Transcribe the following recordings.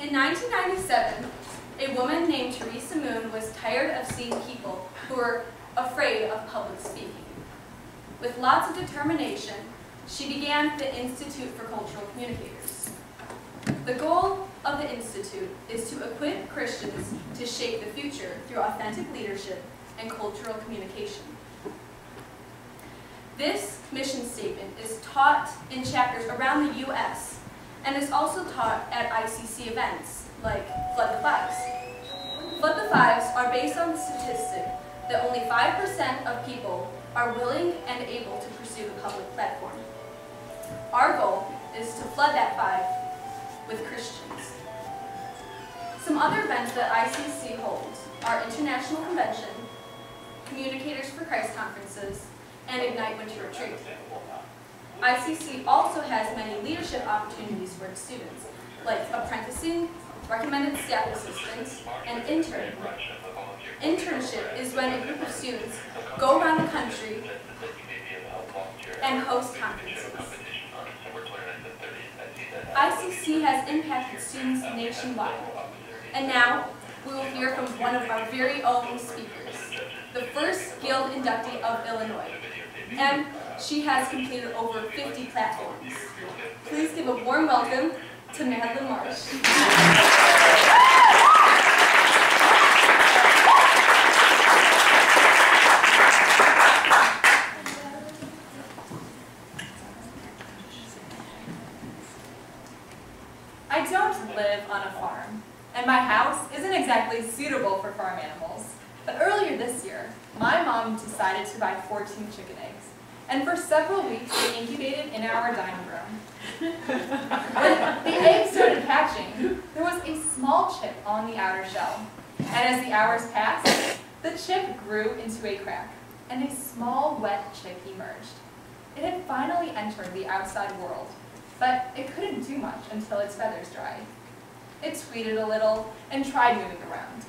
In 1997, a woman named Teresa Moon was tired of seeing people who were afraid of public speaking. With lots of determination, she began the Institute for Cultural Communicators. The goal of the Institute is to equip Christians to shape the future through authentic leadership and cultural communication. This mission statement is taught in chapters around the U.S. and is also taught at ICC events like Flood the Fives. Flood the Fives are based on the statistic that only 5% of people are willing and able to pursue the public platform. Our goal is to flood that 5 with Christians. Some other events that ICC holds are International Convention, Communicators for Christ conferences, and Ignite Winter Retreat. ICC also has many leadership opportunities for its students, like apprenticing, recommended staff assistants, and interning. Internship is when a group of students go around the country and host conferences. ICC has impacted students nationwide. And now, we will hear from one of our very own speakers, the first Guild inductee of Illinois. And she has completed over 50 platforms. Please give a warm welcome to Madeleine Marsh. I don't live on a farm, and my house isn't exactly suitable for farm animals. But earlier this year, my mom decided to buy 14 chicken eggs, and for several weeks they incubated in our dining room. When the eggs started hatching, there was a small chip on the outer shell, and as the hours passed, the chip grew into a crack, and a small wet chick emerged. It had finally entered the outside world, but it couldn't do much until its feathers dried. It tweeted a little and tried moving around.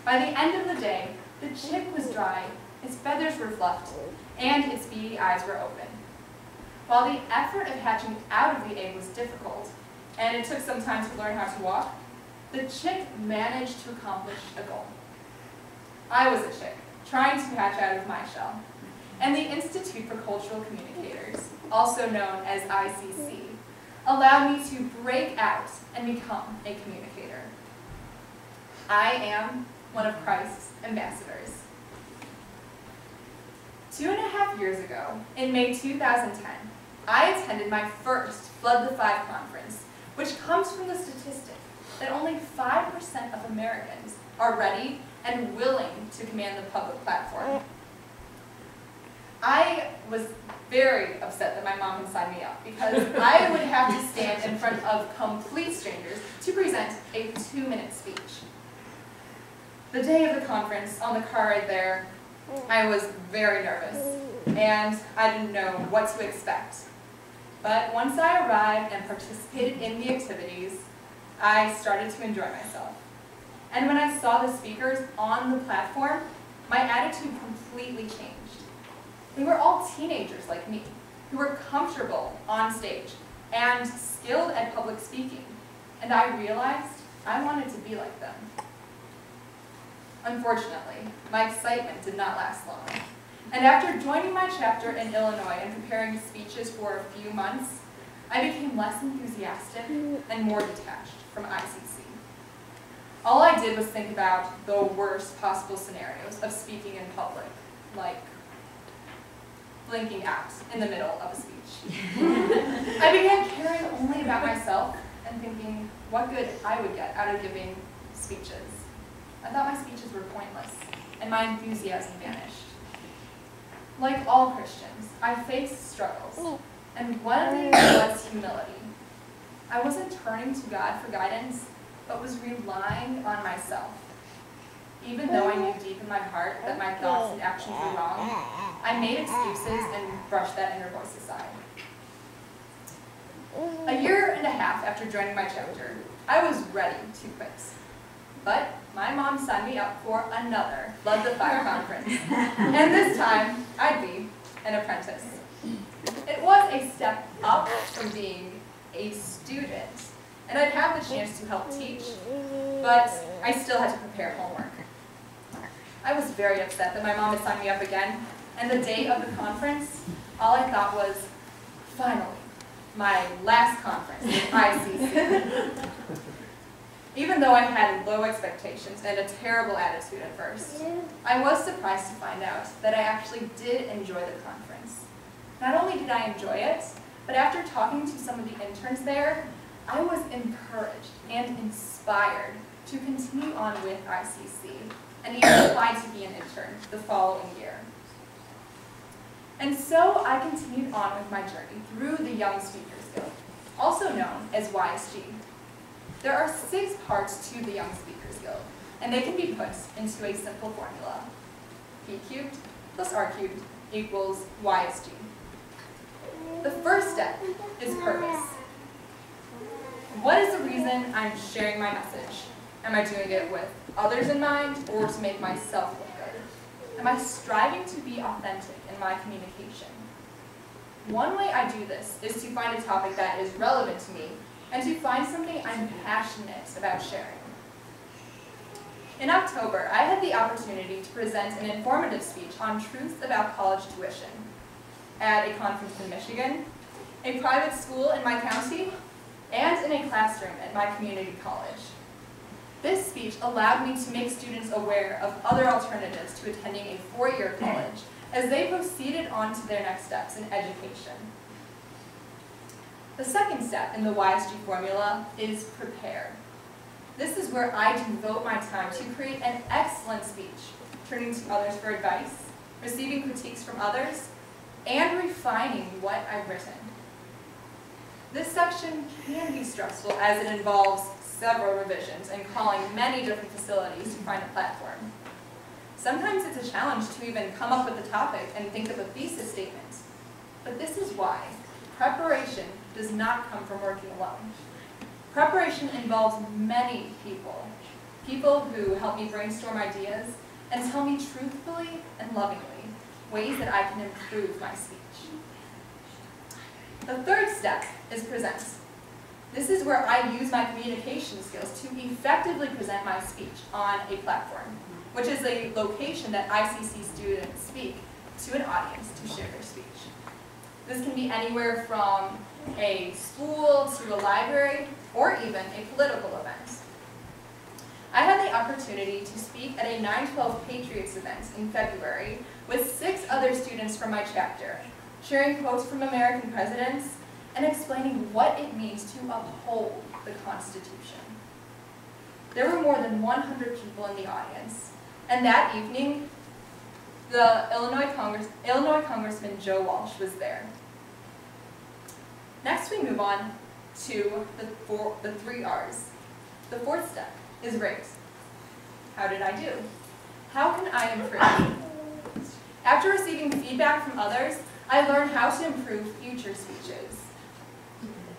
By the end of the day, the chick was dry, its feathers were fluffed, and its beady eyes were open. While the effort of hatching out of the egg was difficult, and it took some time to learn how to walk, the chick managed to accomplish a goal. I was a chick, trying to hatch out of my shell, and the Institute for Cultural Communicators, also known as ICC, allowed me to break out and become a communicator. I am one of Christ's ambassadors. 2.5 years ago, in May 2010, I attended my first Flood the 5 conference, which comes from the statistic that only 5% of Americans are ready and willing to command the public platform. I was very upset that my mom had signed me up because I would have to stand in front of complete strangers to present a 2-minute speech. The day of the conference, on the car ride there, I was very nervous, and I didn't know what to expect. But once I arrived and participated in the activities, I started to enjoy myself. And when I saw the speakers on the platform, my attitude completely changed. They were all teenagers like me, who were comfortable on stage and skilled at public speaking, and I realized I wanted to be like them. Unfortunately, my excitement did not last long, and after joining my chapter in Illinois and preparing speeches for a few months, I became less enthusiastic and more detached from ICC. All I did was think about the worst possible scenarios of speaking in public, like blinking out in the middle of a speech. I began caring only about myself and thinking what good I would get out of giving speeches. I thought my speeches were pointless, and my enthusiasm vanished. Like all Christians, I faced struggles, and one of these was humility. I wasn't turning to God for guidance, but was relying on myself. Even though I knew deep in my heart that my thoughts and actions were wrong, I made excuses and brushed that inner voice aside. A 1.5 years after joining my chapter, I was ready to quit. But my mom signed me up for another Flood the 5 conference, and this time I'd be an apprentice. It was a step up from being a student, and I'd have the chance to help teach, but I still had to prepare homework. I was very upset that my mom had signed me up again, and the day of the conference, all I thought was, finally, my last conference with ICC. Even though I had low expectations and a terrible attitude at first, I was surprised to find out that I actually did enjoy the conference. Not only did I enjoy it, but after talking to some of the interns there, I was encouraged and inspired to continue on with ICC and even applied to be an intern the following year. And so I continued on with my journey through the Young Speakers Guild, also known as YSG. There are 6 parts to the Young Speakers Guild, and they can be put into a simple formula. P cubed plus R cubed equals YSG. The first step is purpose. What is the reason I'm sharing my message? Am I doing it with others in mind or to make myself look good? Am I striving to be authentic in my communication? One way I do this is to find a topic that is relevant to me and to find something I'm passionate about sharing. In October, I had the opportunity to present an informative speech on truths about college tuition at a conference in Michigan, a private school in my county, and in a classroom at my community college. This speech allowed me to make students aware of other alternatives to attending a 4-year college as they proceeded on to their next steps in education. The second step in the YSG formula is prepare. This is where I devote my time to create an excellent speech, turning to others for advice, receiving critiques from others, and refining what I've written. This section can be stressful as it involves several revisions and calling many different facilities to find a platform. Sometimes it's a challenge to even come up with a topic and think of a thesis statement. But this is why preparation does not come from working alone. Preparation involves many people. People who help me brainstorm ideas and tell me truthfully and lovingly ways that I can improve my speech. The third step is present. This is where I use my communication skills to effectively present my speech on a platform, which is a location that ICC students speak to an audience to share their speech. This can be anywhere from a school to a library or even a political event. I had the opportunity to speak at a 9/12 Patriots event in February with 6 other students from my chapter, sharing quotes from American presidents and explaining what it means to uphold the Constitution. There were more than 100 people in the audience, and that evening, the Illinois Congressman Joe Walsh was there. Next, we move on to the 3 R's. The fourth step is rate. How did I do? How can I improve? After receiving feedback from others, I learned how to improve future speeches.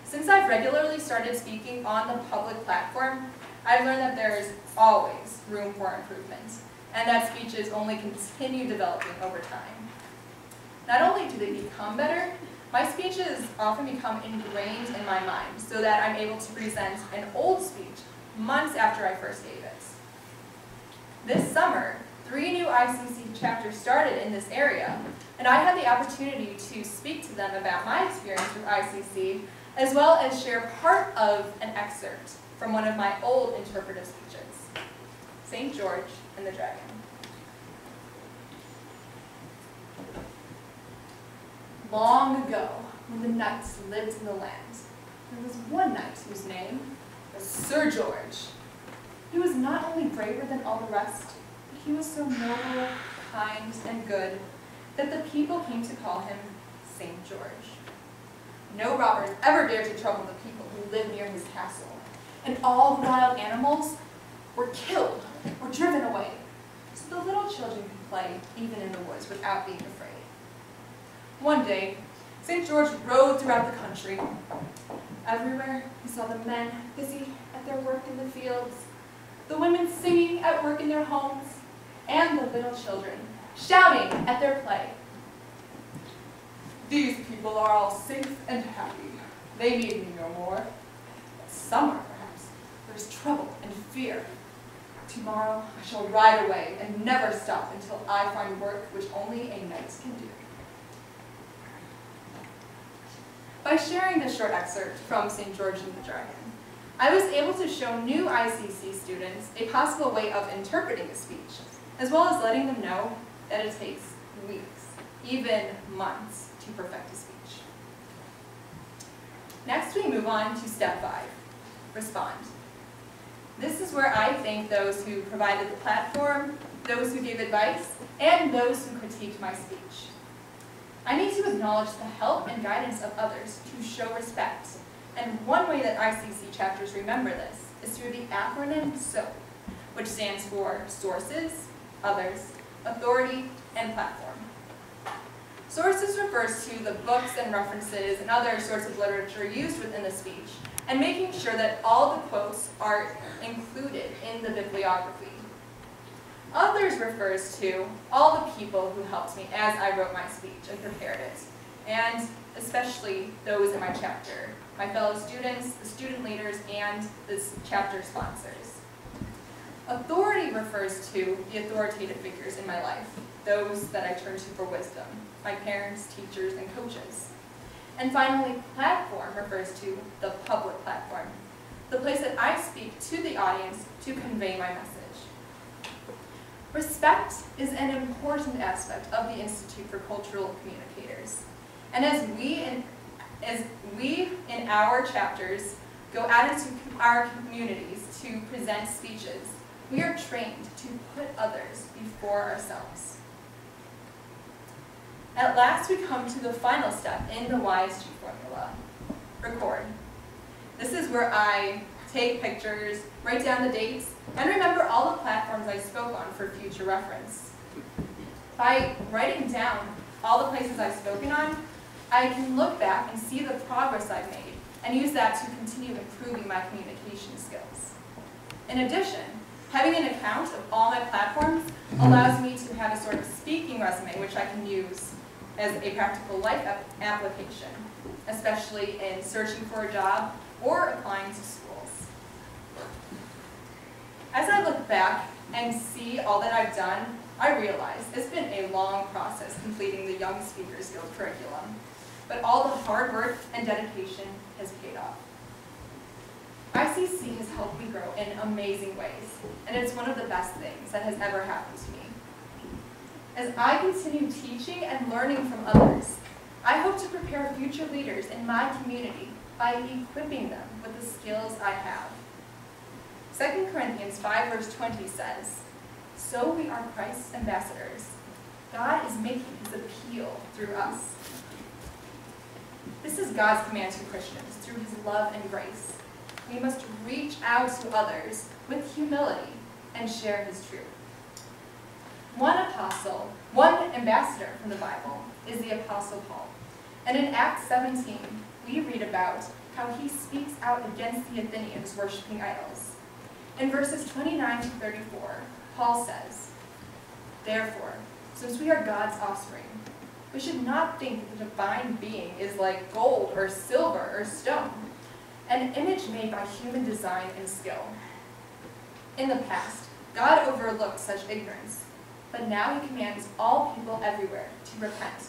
Since I've regularly started speaking on the public platform, I've learned that there is always room for improvement, and that speeches only continue developing over time. Not only do they become better, my speeches often become ingrained in my mind so that I'm able to present an old speech months after I first gave it. This summer, 3 new ICC chapters started in this area, and I had the opportunity to speak to them about my experience with ICC, as well as share part of an excerpt from one of my old interpretive speeches, St. George and the Dragon. Long ago, when the knights lived in the land, there was one knight whose name was Sir George. He was not only braver than all the rest, but he was so noble, kind, and good that the people came to call him St. George. No robbers ever dared to trouble the people who lived near his castle, and all the wild animals were killed or driven away, so the little children could play even in the woods without being afraid. One day, St. George rode throughout the country. Everywhere, he saw the men busy at their work in the fields, the women singing at work in their homes, and the little children shouting at their play. These people are all safe and happy. They need me no more. Somewhere, perhaps, there's trouble and fear. Tomorrow I shall ride away and never stop until I find work which only a knight can do. By sharing this short excerpt from St. George and the Dragon, I was able to show new ICC students a possible way of interpreting a speech, as well as letting them know that it takes weeks, even months, to perfect a speech. Next, we move on to step 5, respond. This is where I thank those who provided the platform, those who gave advice, and those who critiqued my speech. I need to acknowledge the help and guidance of others to show respect, and one way that ICC chapters remember this is through the acronym SOAP, which stands for Sources, Others, Authority, and Platform. Sources refers to the books and references and other sorts of literature used within the speech, and making sure that all the quotes are included in the bibliography. Others refers to all the people who helped me as I wrote my speech and prepared it, and especially those in my chapter, my fellow students, the student leaders, and the chapter sponsors. Authority refers to the authoritative figures in my life, those that I turn to for wisdom, my parents, teachers, and coaches. And finally, platform refers to the public platform, the place that I speak to the audience to convey my message. Respect is an important aspect of the Institute for Cultural Communicators. And as we in our chapters go out into our communities to present speeches, we are trained to put others before ourselves. At last, we come to the final step in the YSG formula, record. This is where I take pictures, write down the dates, and remember all the platforms I spoke on for future reference. By writing down all the places I've spoken on, I can look back and see the progress I've made and use that to continue improving my communication skills. In addition, having an account of all my platforms allows me to have a sort of speaking resume which I can use as a practical life application, especially in searching for a job or applying to schools. As I look back and see all that I've done, I realize it's been a long process completing the Young Speakers Guild curriculum, but all the hard work and dedication has paid off. ICC has helped me grow in amazing ways, and it's one of the best things that has ever happened to me. As I continue teaching and learning from others, I hope to prepare future leaders in my community by equipping them with the skills I have. 2 Corinthians 5 verse 20 says, "So we are Christ's ambassadors. God is making his appeal through us." This is God's command to Christians through his love and grace. We must reach out to others with humility and share his truth. One ambassador from the Bible is the Apostle Paul. And in Acts 17, we read about how he speaks out against the Athenians worshiping idols. In verses 29 to 34, Paul says, "Therefore, since we are God's offspring, we should not think that the divine being is like gold or silver or stone, an image made by human design and skill. In the past, God overlooked such ignorance, but now he commands all people everywhere to repent.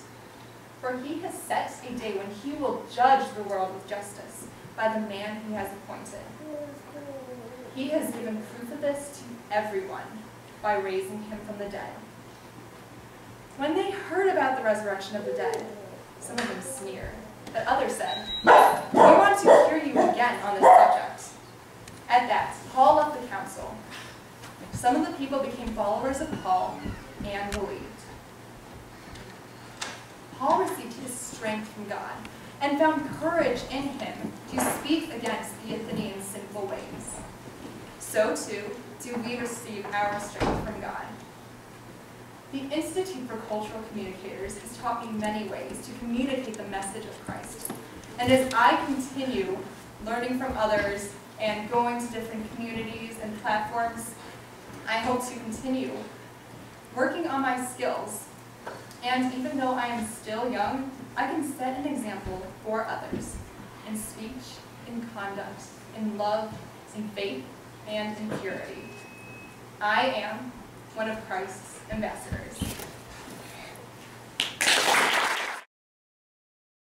For he has set a day when he will judge the world with justice by the man he has appointed. He has given proof of this to everyone by raising him from the dead." When they heard about the resurrection of the dead, some of them sneered, but others said, "We want to hear you again on this subject." At that, Paul left the council. Some of the people became followers of Paul and believed. Paul received his strength from God and found courage in him to speak against the Athenians' sinful ways. So too do we receive our strength from God. The Institute for Cultural Communicators has taught me many ways to communicate the message of Christ. And as I continue learning from others and going to different communities and platforms, I hope to continue working on my skills. And even though I am still young, I can set an example for others in speech, in conduct, in love, in faith, and in purity. I am one of Christ's ambassadors.